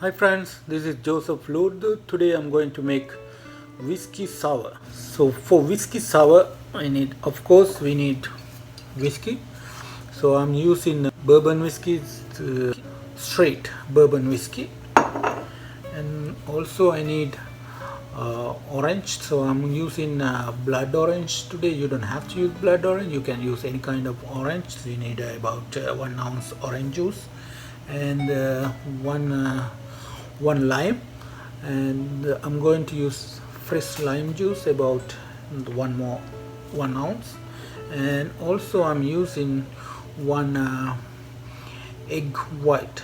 Hi friends, this is Joseph Lourdes. Today I'm going to make whiskey sour. So for whiskey sour, we need whiskey. So I'm using bourbon whiskey, straight bourbon whiskey, and also I need orange. So I'm using blood orange today. You don't have to use blood orange. You can use any kind of orange. So you need about 1 ounce orange juice and one lime, and I'm going to use fresh lime juice about 1 ounce, and also I'm using one egg white.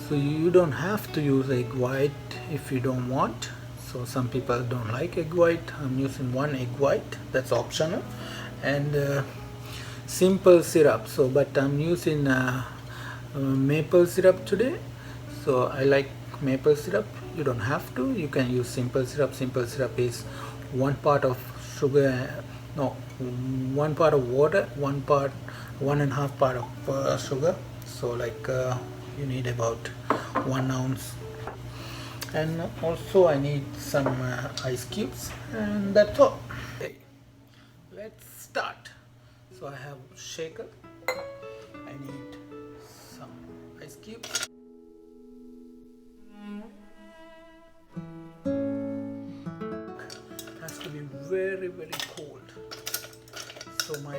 So you don't have to use egg white if you don't want. So some people don't like egg white. I'm using one egg white, that's optional, and simple syrup. So but I'm using maple syrup today, so I like maple syrup. You don't have to, you can use simple syrup. Simple syrup is one part of sugar, no, one part of water, one and a half part of sugar. So like you need about 1 ounce, and also I need some ice cubes, and that's all. Okay, let's start. So I have shaker, I need some ice cubes. Has to be very cold. So my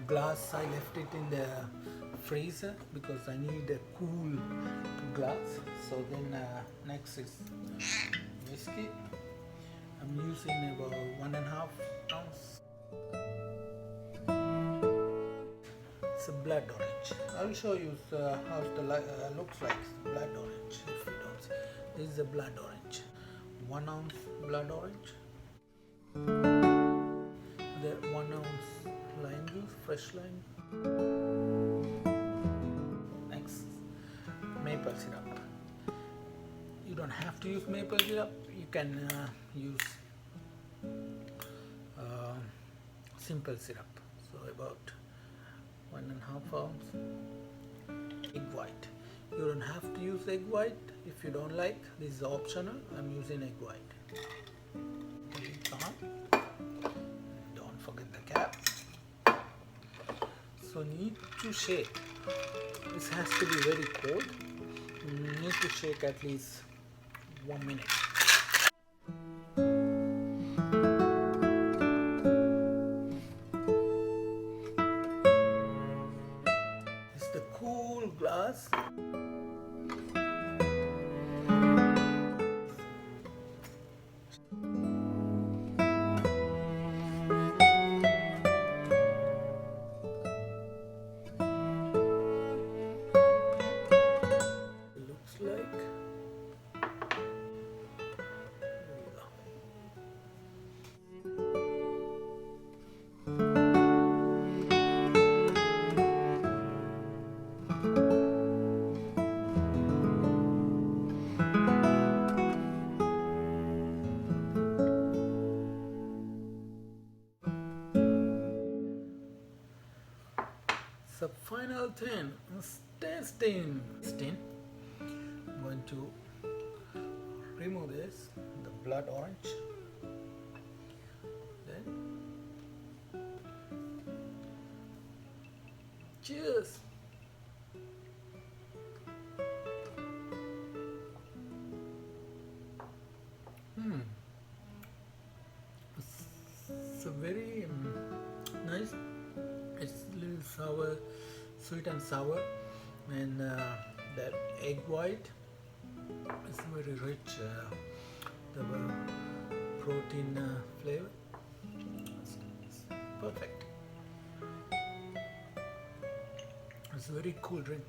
glass, I left it in the freezer because I need a cool glass. So then next is whiskey. I'm using about 1.5 ounce. It's a blood orange. I'll show you how it looks like blood orange if you don't see. This is a blood orange. 1 ounce blood orange. The 1 ounce lime juice, fresh lime. Next, maple syrup. You don't have to use maple syrup. You can use simple syrup. So about 1.5 ounce. Egg white. You don't have to use egg white if you don't like. This is optional. I'm using egg white. Put it on. Don't forget the cap. So need to shake. This has to be very cold. You need to shake at least 1 minute. It's the cool glass. Looks like. So final thing is testing. I'm going to remove this, the blood orange. Then cheers. It's a very nice. It's a little sour, sweet and sour, and that egg white is very rich. The protein flavor. It's perfect. It's a very cool drink.